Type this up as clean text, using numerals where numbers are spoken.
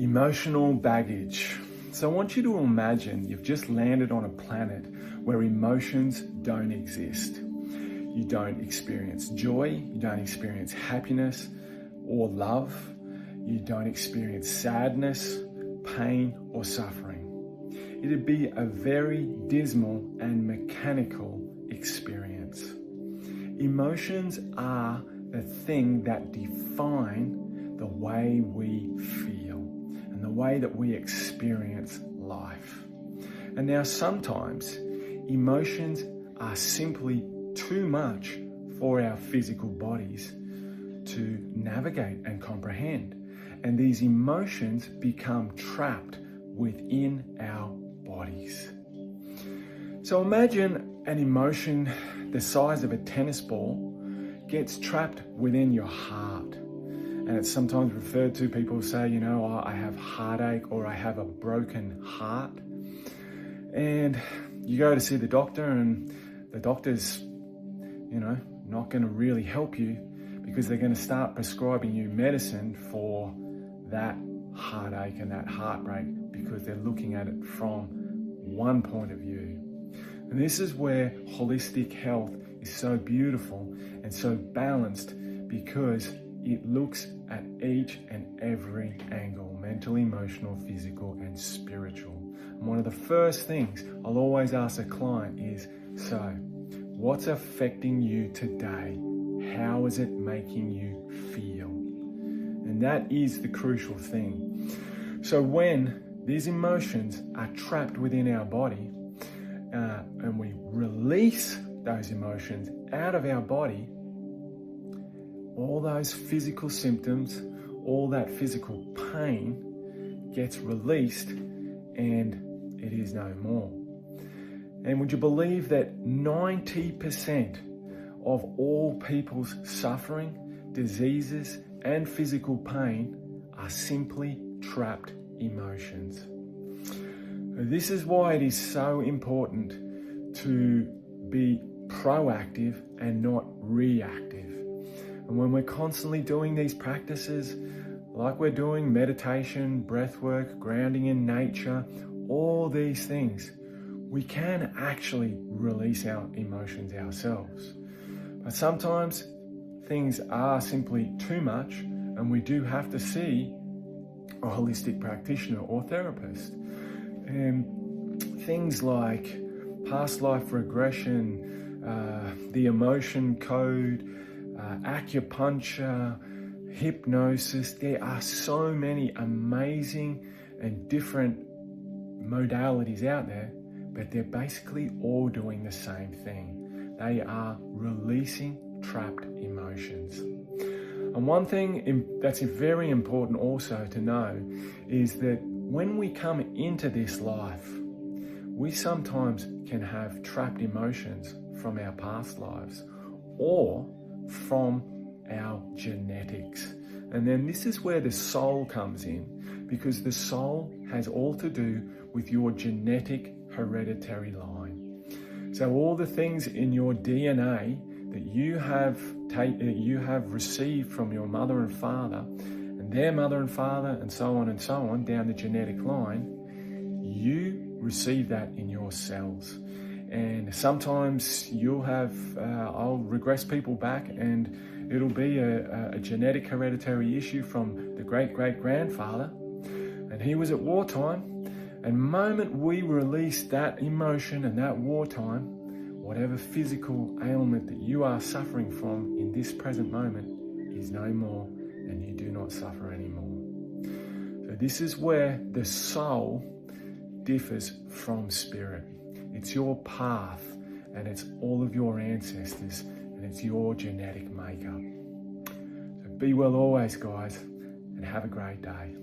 Emotional baggage. So I want you to imagine you've just landed on a planet where emotions don't exist. You don't experience joy, you don't experience happiness or love, you don't experience sadness, pain or suffering. It'd be a very dismal and mechanical experience. Emotions are the thing that define the way we feel and the way that we experience life. And now sometimes emotions are simply too much for our physical bodies to navigate and comprehend. And these emotions become trapped within our bodies. So imagine an emotion the size of a tennis ball gets trapped within your heart. And it's sometimes referred to, people say, oh, I have heartache or I have a broken heart. And you go to see the doctor and the doctor's, not going to really help you because they're going to start prescribing you medicine for that heartache and that heartbreak because they're looking at it from one point of view. And this is where holistic health is so beautiful and so balanced because it looks at each and every angle, mental, emotional, physical, and spiritual. And one of the first things I'll always ask a client is, so what's affecting you today? How is it making you feel? And that is the crucial thing. So when these emotions are trapped within our body and we release those emotions out of our body, all those physical symptoms, all that physical pain gets released and it is no more. And would you believe that 90% of all people's suffering, diseases, and physical pain are simply trapped emotions? This is why it is so important to be proactive and not reactive. And when we're constantly doing these practices, like we're doing meditation, breathwork, grounding in nature, all these things, we can actually release our emotions ourselves. But sometimes things are simply too much and we do have to see a holistic practitioner or therapist. And things like past life regression, the emotion code, acupuncture, hypnosis. There are so many amazing and different modalities out there, but they're basically all doing the same thing. They are releasing trapped emotions. And one thing that's very important also to know is that when we come into this life, we sometimes can have trapped emotions from our past lives or from our genetics. And then this is where the soul comes in, because the soul has all to do with your genetic hereditary line. So all the things in your DNA that you have received from your mother and father, and their mother and father, and so on down the genetic line, you receive that in your cells. And sometimes you'll have, I'll regress people back and it'll be a genetic hereditary issue from the great-great-grandfather, and he was at wartime. And the moment we release that emotion and that wartime, whatever physical ailment that you are suffering from in this present moment is no more, and you do not suffer anymore. So this is where the soul differs from spirit. It's your path, and it's all of your ancestors, and it's your genetic makeup. So be well always, guys, and have a great day.